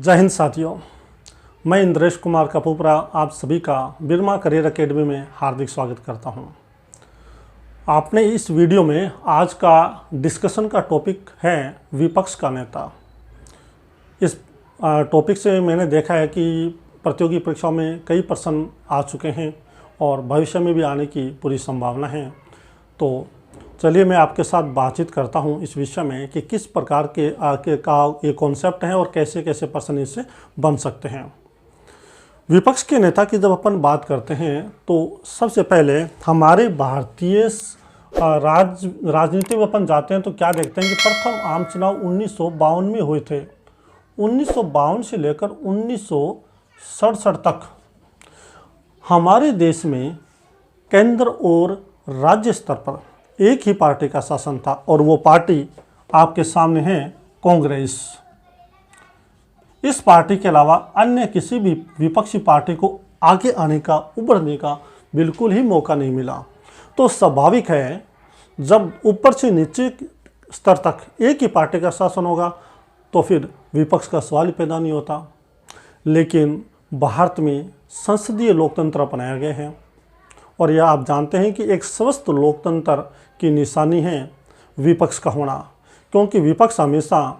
जय हिंद साथियों, मैं इंद्रेश कुमार कपूपरा आप सभी का बिरमा करियर एकेडमी में हार्दिक स्वागत करता हूं। आपने इस वीडियो में आज का डिस्कशन का टॉपिक है विपक्ष का नेता। इस टॉपिक से मैंने देखा है कि प्रतियोगी परीक्षाओं में कई प्रश्न आ चुके हैं और भविष्य में भी आने की पूरी संभावना है। तो चलिए मैं आपके साथ बातचीत करता हूं इस विषय में कि किस प्रकार के ये कॉन्सेप्ट है और कैसे कैसे प्रश्न इससे बन सकते हैं। विपक्ष के नेता की जब अपन बात करते हैं तो सबसे पहले हमारे भारतीय राजनीति में अपन जाते हैं तो क्या देखते हैं कि प्रथम आम चुनाव 1952 में हुए थे। 1952 से लेकर 1967 तक हमारे देश में केंद्र और राज्य स्तर पर एक ही पार्टी का शासन था और वो पार्टी आपके सामने है कांग्रेस। इस पार्टी के अलावा अन्य किसी भी विपक्षी पार्टी को आगे आने का, उभरने का बिल्कुल ही मौका नहीं मिला। तो स्वाभाविक है जब ऊपर से नीचे स्तर तक एक ही पार्टी का शासन होगा तो फिर विपक्ष का सवाल ही पैदा नहीं होता। लेकिन भारत में संसदीय लोकतंत्र अपनाया गया है और यह आप जानते हैं कि एक स्वस्थ लोकतंत्र की निशानी है विपक्ष का होना, क्योंकि विपक्ष हमेशा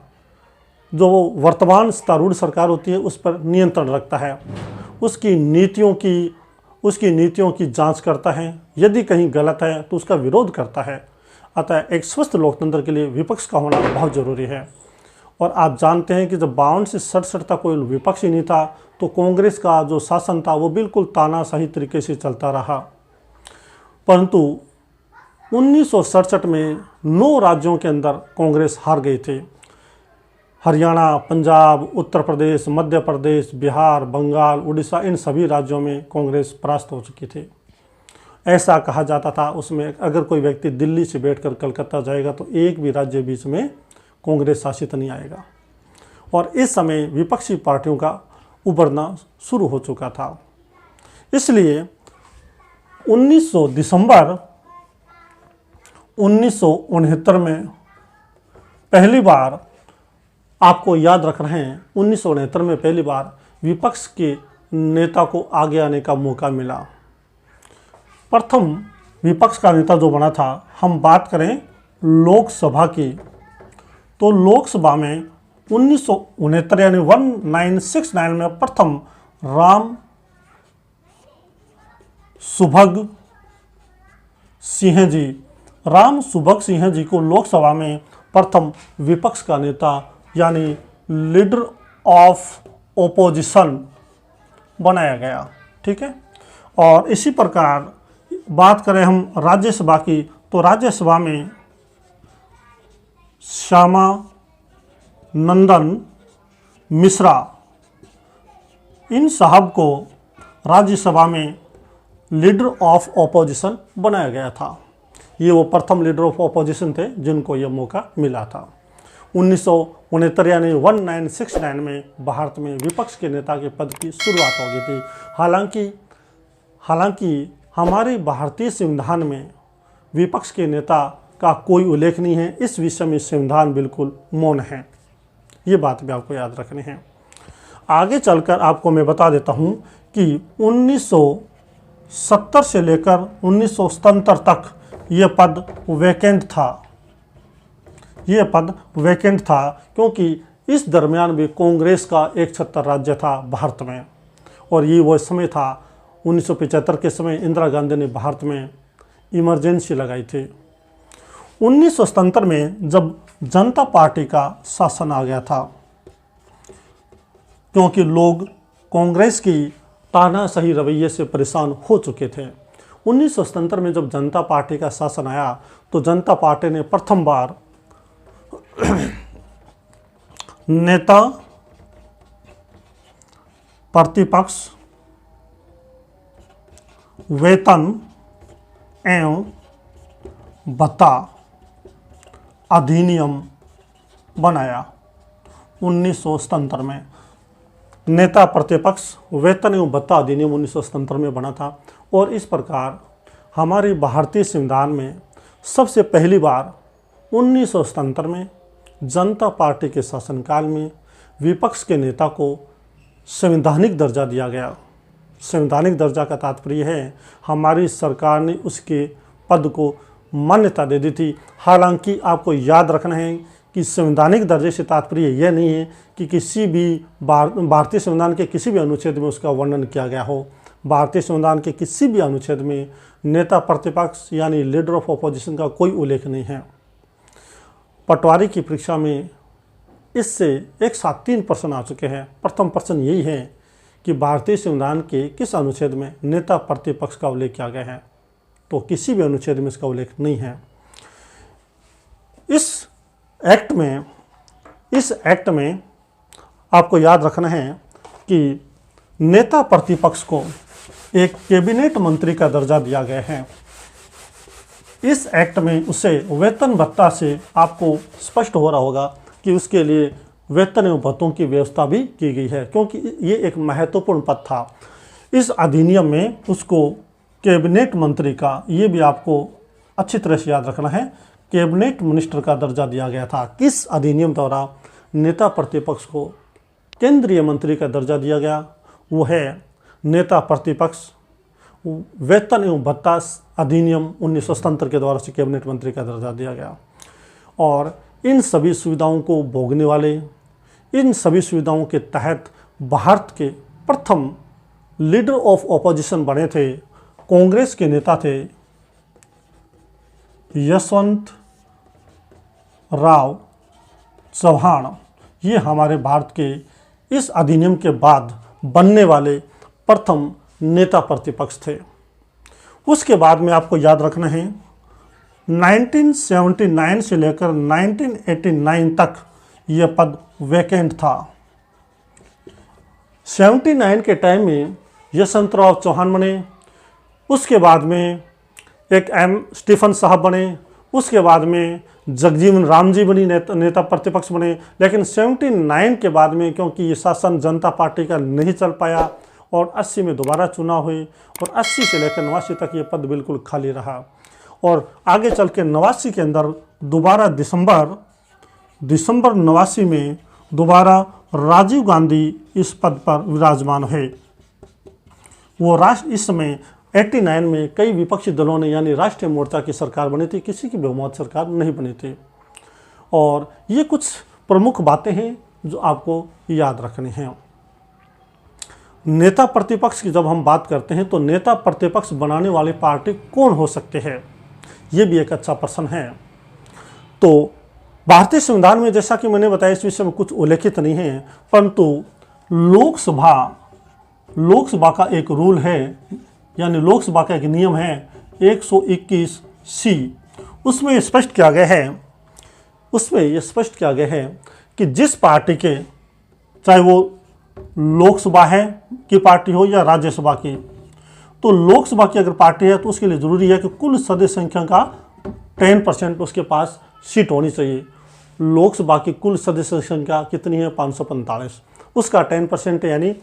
जो वर्तमान सत्तारूढ़ सरकार होती है उस पर नियंत्रण रखता है, उसकी नीतियों की जांच करता है, यदि कहीं गलत है तो उसका विरोध करता है। अतः एक स्वस्थ लोकतंत्र के लिए विपक्ष का होना बहुत ज़रूरी है। और आप जानते हैं कि जब 52 से 67 तक कोई विपक्ष ही नहीं था तो कांग्रेस का जो शासन था वो बिल्कुल तानाशाही तरीके से चलता रहा। परंतु 1967 में 9 राज्यों के अंदर कांग्रेस हार गई थी। हरियाणा, पंजाब, उत्तर प्रदेश, मध्य प्रदेश, बिहार, बंगाल, उड़ीसा, इन सभी राज्यों में कांग्रेस परास्त हो चुकी थी। ऐसा कहा जाता था उसमें अगर कोई व्यक्ति दिल्ली से बैठकर कलकत्ता जाएगा तो एक भी राज्य बीच में कांग्रेस शासित नहीं आएगा। और इस समय विपक्षी पार्टियों का उभरना शुरू हो चुका था। इसलिए 19 दिसंबर 1969 में पहली बार, आपको याद रख रहे हैं, 1969 में पहली बार विपक्ष के नेता को आगे आने का मौका मिला। प्रथम विपक्ष का नेता जो बना था, हम बात करें लोकसभा की, तो लोकसभा में 1969 यानी 1969 में प्रथम राम सुभग सिंह जी को लोकसभा में प्रथम विपक्ष का नेता यानी लीडर ऑफ ओपोजिशन बनाया गया। ठीक है। और इसी प्रकार बात करें हम राज्यसभा की, तो राज्यसभा में श्यामा नंदन मिश्रा, इन साहब को राज्यसभा में लीडर ऑफ ओपोजिशन बनाया गया था। ये वो प्रथम लीडर ऑफ ओपोजिशन थे जिनको ये मौका मिला था। 1969 यानी 1969 में भारत में विपक्ष के नेता के पद की शुरुआत हो गई थी। हालांकि हमारे भारतीय संविधान में विपक्ष के नेता का कोई उल्लेख नहीं है। इस विषय में संविधान बिल्कुल मौन है। ये बात भी आपको याद रखनी है। आगे चलकर आपको मैं बता देता हूँ कि 1970 से लेकर 1977 तक ये पद वैकेंट था, क्योंकि इस दरमियान भी कांग्रेस का एक छत्तर राज्य था भारत में। और ये वो समय था 1975 के समय इंदिरा गांधी ने भारत में इमरजेंसी लगाई थी। 1977 में जब जनता पार्टी का शासन आ गया था, क्योंकि लोग कांग्रेस की तानाशाही रवैये से परेशान हो चुके थे। 1977 में जब जनता पार्टी का शासन आया तो जनता पार्टी ने प्रथम बार नेता, प्रतिपक्ष, वेतन एवं भत्ता अधिनियम बनाया। 1977 में नेता, प्रतिपक्ष, वेतन एवं भत्ता अधिनियम 1977 में बना था। और इस प्रकार हमारे भारतीय संविधान में सबसे पहली बार 1977 में जनता पार्टी के शासनकाल में विपक्ष के नेता को संवैधानिक दर्जा दिया गया। संवैधानिक दर्जा का तात्पर्य है हमारी सरकार ने उसके पद को मान्यता दे दी थी। हालांकि आपको याद रखना है कि संवैधानिक दर्जे से तात्पर्य यह नहीं है कि किसी भी भारतीय संविधान के किसी भी अनुच्छेद में उसका वर्णन किया गया हो। भारतीय संविधान के किसी भी अनुच्छेद में नेता प्रतिपक्ष यानी लीडर ऑफ अपोजिशन का कोई उल्लेख नहीं है। पटवारी की परीक्षा में इससे एक साथ 3 प्रश्न आ चुके हैं। प्रथम प्रश्न यही है कि भारतीय संविधान के किस अनुच्छेद में नेता प्रतिपक्ष का उल्लेख किया गया है, तो किसी भी अनुच्छेद में इसका उल्लेख नहीं है। इस एक्ट में आपको याद रखना है कि नेता प्रतिपक्ष को एक कैबिनेट मंत्री का दर्जा दिया गया है। इस एक्ट में उसे वेतन भत्ता से आपको स्पष्ट हो रहा होगा कि उसके लिए वेतन एवं भत्तों की व्यवस्था भी की गई है, क्योंकि ये एक महत्वपूर्ण पद था। इस अधिनियम में उसको कैबिनेट मंत्री का, ये भी आपको अच्छी तरह से याद रखना है, कैबिनेट मिनिस्टर का दर्जा दिया गया था। किस अधिनियम द्वारा नेता प्रतिपक्ष को केंद्रीय मंत्री का दर्जा दिया गया? वो है नेता प्रतिपक्ष वेतन एवं भत्ता अधिनियम 1977 के द्वारा से कैबिनेट मंत्री का दर्जा दिया गया। और इन सभी सुविधाओं को भोगने वाले, इन सभी सुविधाओं के तहत भारत के प्रथम लीडर ऑफ ऑपोजिशन बने थे, कांग्रेस के नेता थे यशवंत राव चौहान। ये हमारे भारत के इस अधिनियम के बाद बनने वाले प्रथम नेता प्रतिपक्ष थे। उसके बाद में आपको याद रखना है 1979 से लेकर 1989 तक यह पद वैकेंट था। 79 के टाइम में यशवंतराव चौहान बने, उसके बाद में एक स्टीफन साहब बने, उसके बाद में जगजीवन राम जी बनी नेता प्रतिपक्ष बने। लेकिन 79 के बाद में क्योंकि ये शासन जनता पार्टी का नहीं चल पाया और 80 में दोबारा चुनाव हुए और 80 से लेकर 89 तक ये पद बिल्कुल खाली रहा। और आगे चल के 89 के अंदर दोबारा दिसंबर 89 में दोबारा राजीव गांधी इस पद पर विराजमान हुए। वो इस समय 89 में कई विपक्षी दलों ने यानी राष्ट्रीय मोर्चा की सरकार बनी थी, किसी की बहुमत सरकार नहीं बनी थी। और ये कुछ प्रमुख बातें हैं जो आपको याद रखनी हैं। नेता प्रतिपक्ष की जब हम बात करते हैं तो नेता प्रतिपक्ष बनाने वाली पार्टी कौन हो सकते हैं, ये भी एक अच्छा प्रश्न है। तो भारतीय संविधान में जैसा कि मैंने बताया इस विषय में कुछ उल्लेखित नहीं है, परंतु लोकसभा का एक रूल है, यानी लोकसभा का एक नियम है 121C। उसमें स्पष्ट किया गया है कि जिस पार्टी के, चाहे वो लोकसभा है की पार्टी हो या राज्यसभा की, तो लोकसभा की अगर पार्टी है तो उसके लिए ज़रूरी है कि कुल सदस्य संख्या का 10% उसके पास सीट होनी चाहिए। लोकसभा की कुल सदस्य संख्या कितनी है? 545। उसका 10% यानी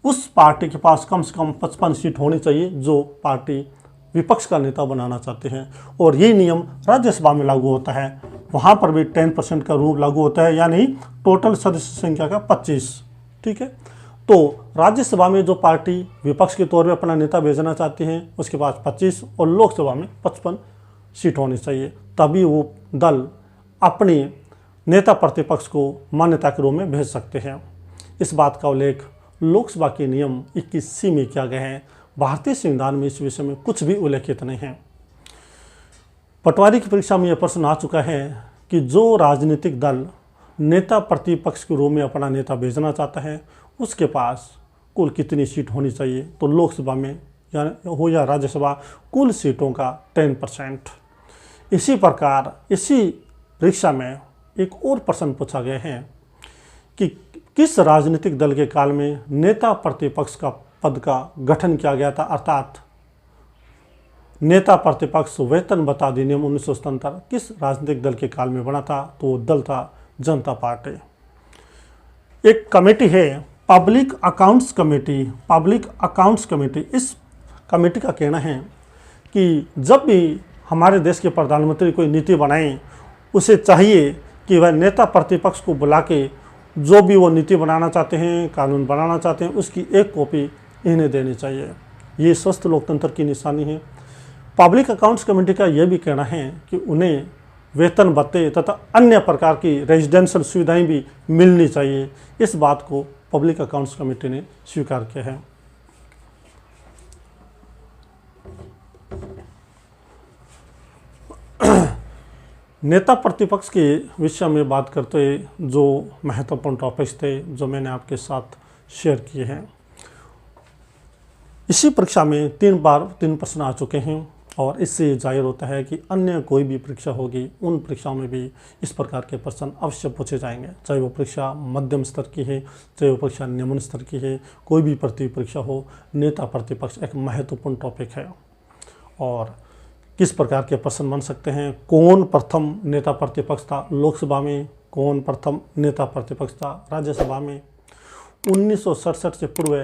उस पार्टी के पास कम से कम 55 सीट होनी चाहिए जो पार्टी विपक्ष का नेता बनाना चाहते हैं। और यही नियम राज्यसभा में लागू होता है, वहाँ पर भी 10% का रूल लागू होता है, यानी टोटल सदस्य संख्या का 25। ठीक है, तो राज्यसभा में जो पार्टी विपक्ष के तौर पर अपना नेता भेजना चाहती है उसके पास 25 और लोकसभा में 55 सीट होनी चाहिए, तभी वो दल अपने नेता प्रतिपक्ष को मान्यता के रूप में भेज सकते हैं। इस बात का उल्लेख लोकसभा के नियम 21C में किया गया है। भारतीय संविधान में इस विषय में कुछ भी उल्लेखित नहीं है। पटवारी की परीक्षा में यह प्रश्न आ चुका है कि जो राजनीतिक दल नेता प्रतिपक्ष के रूप में अपना नेता भेजना चाहता है उसके पास कुल कितनी सीट होनी चाहिए, तो लोकसभा में हो या राज्यसभा कुल सीटों का 10%। इसी प्रकार इसी परीक्षा में एक और प्रश्न पूछा गया है कि किस राजनीतिक दल के काल में नेता प्रतिपक्ष का पद का गठन किया गया था, अर्थात नेता प्रतिपक्ष वेतन भत्ता अधिनियम 1977 किस राजनीतिक दल के काल में बना था, तो वो दल था जनता पार्टी। एक कमेटी है पब्लिक अकाउंट्स कमेटी। इस कमेटी का कहना है कि जब भी हमारे देश के प्रधानमंत्री कोई नीति बनाएं उसे चाहिए कि वह नेता प्रतिपक्ष को बुला के जो भी वो नीति बनाना चाहते हैं, कानून बनाना चाहते हैं, उसकी एक कॉपी इन्हें देनी चाहिए। ये स्वस्थ लोकतंत्र की निशानी है। पब्लिक अकाउंट्स कमेटी का यह भी कहना है कि उन्हें वेतन भत्ते तथा अन्य प्रकार की रेजिडेंशियल सुविधाएं भी मिलनी चाहिए। इस बात को पब्लिक अकाउंट्स कमेटी ने स्वीकार किया है। नेता प्रतिपक्ष के विषय में बात करते हुए जो महत्वपूर्ण टॉपिक्स थे जो मैंने आपके साथ शेयर किए हैं, इसी परीक्षा में 3 बार 3 प्रश्न आ चुके हैं और इससे जाहिर होता है कि अन्य कोई भी परीक्षा होगी उन परीक्षाओं में भी इस प्रकार के प्रश्न अवश्य पूछे जाएंगे। चाहे वो परीक्षा मध्यम स्तर की है, चाहे वो परीक्षा निम्न स्तर की है, कोई भी परीक्षा हो, नेता प्रतिपक्ष एक महत्वपूर्ण टॉपिक है। और किस प्रकार के प्रश्न बन सकते हैं, कौन प्रथम नेता प्रतिपक्ष था लोकसभा में, कौन प्रथम नेता प्रतिपक्ष था राज्यसभा में, 1967 से पूर्व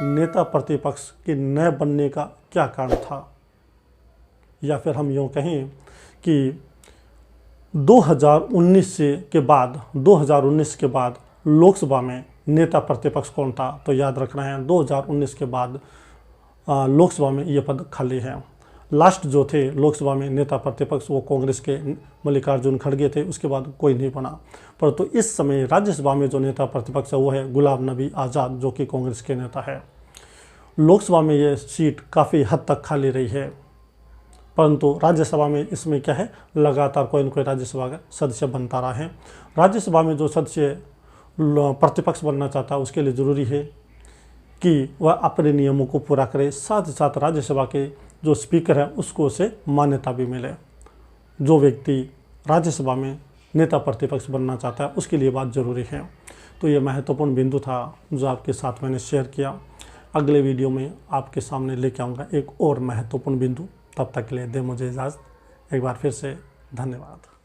नेता प्रतिपक्ष के न बनने का क्या कारण था, या फिर हम यूँ कहें कि 2019 के बाद लोकसभा में नेता प्रतिपक्ष कौन था। तो याद रखना है 2019 के बाद लोकसभा में ये पद खाली है। लास्ट जो थे लोकसभा में नेता प्रतिपक्ष वो कांग्रेस के मल्लिकार्जुन खड़गे थे, उसके बाद कोई नहीं बना। परंतु इस समय राज्यसभा में जो नेता प्रतिपक्ष है वो है गुलाम नबी आज़ाद, जो कि कांग्रेस के नेता है। लोकसभा में ये सीट काफ़ी हद तक खाली रही है, परंतु राज्यसभा में इसमें क्या है, लगातार कोई न कोई राज्यसभा का सदस्य बनता रहा है। राज्यसभा में जो सदस्य प्रतिपक्ष बनना चाहता है उसके लिए ज़रूरी है कि वह अपने नियमों को पूरा करे, साथ ही साथ राज्यसभा के जो स्पीकर है उसको उसे मान्यता भी मिले। जो व्यक्ति राज्यसभा में नेता प्रतिपक्ष बनना चाहता है उसके लिए बात ज़रूरी है। तो ये महत्वपूर्ण बिंदु था जो आपके साथ मैंने शेयर किया। अगले वीडियो में आपके सामने लेके आऊँगा एक और महत्वपूर्ण बिंदु। तब तक के लिए दे मुझे इजाज़त। एक बार फिर से धन्यवाद।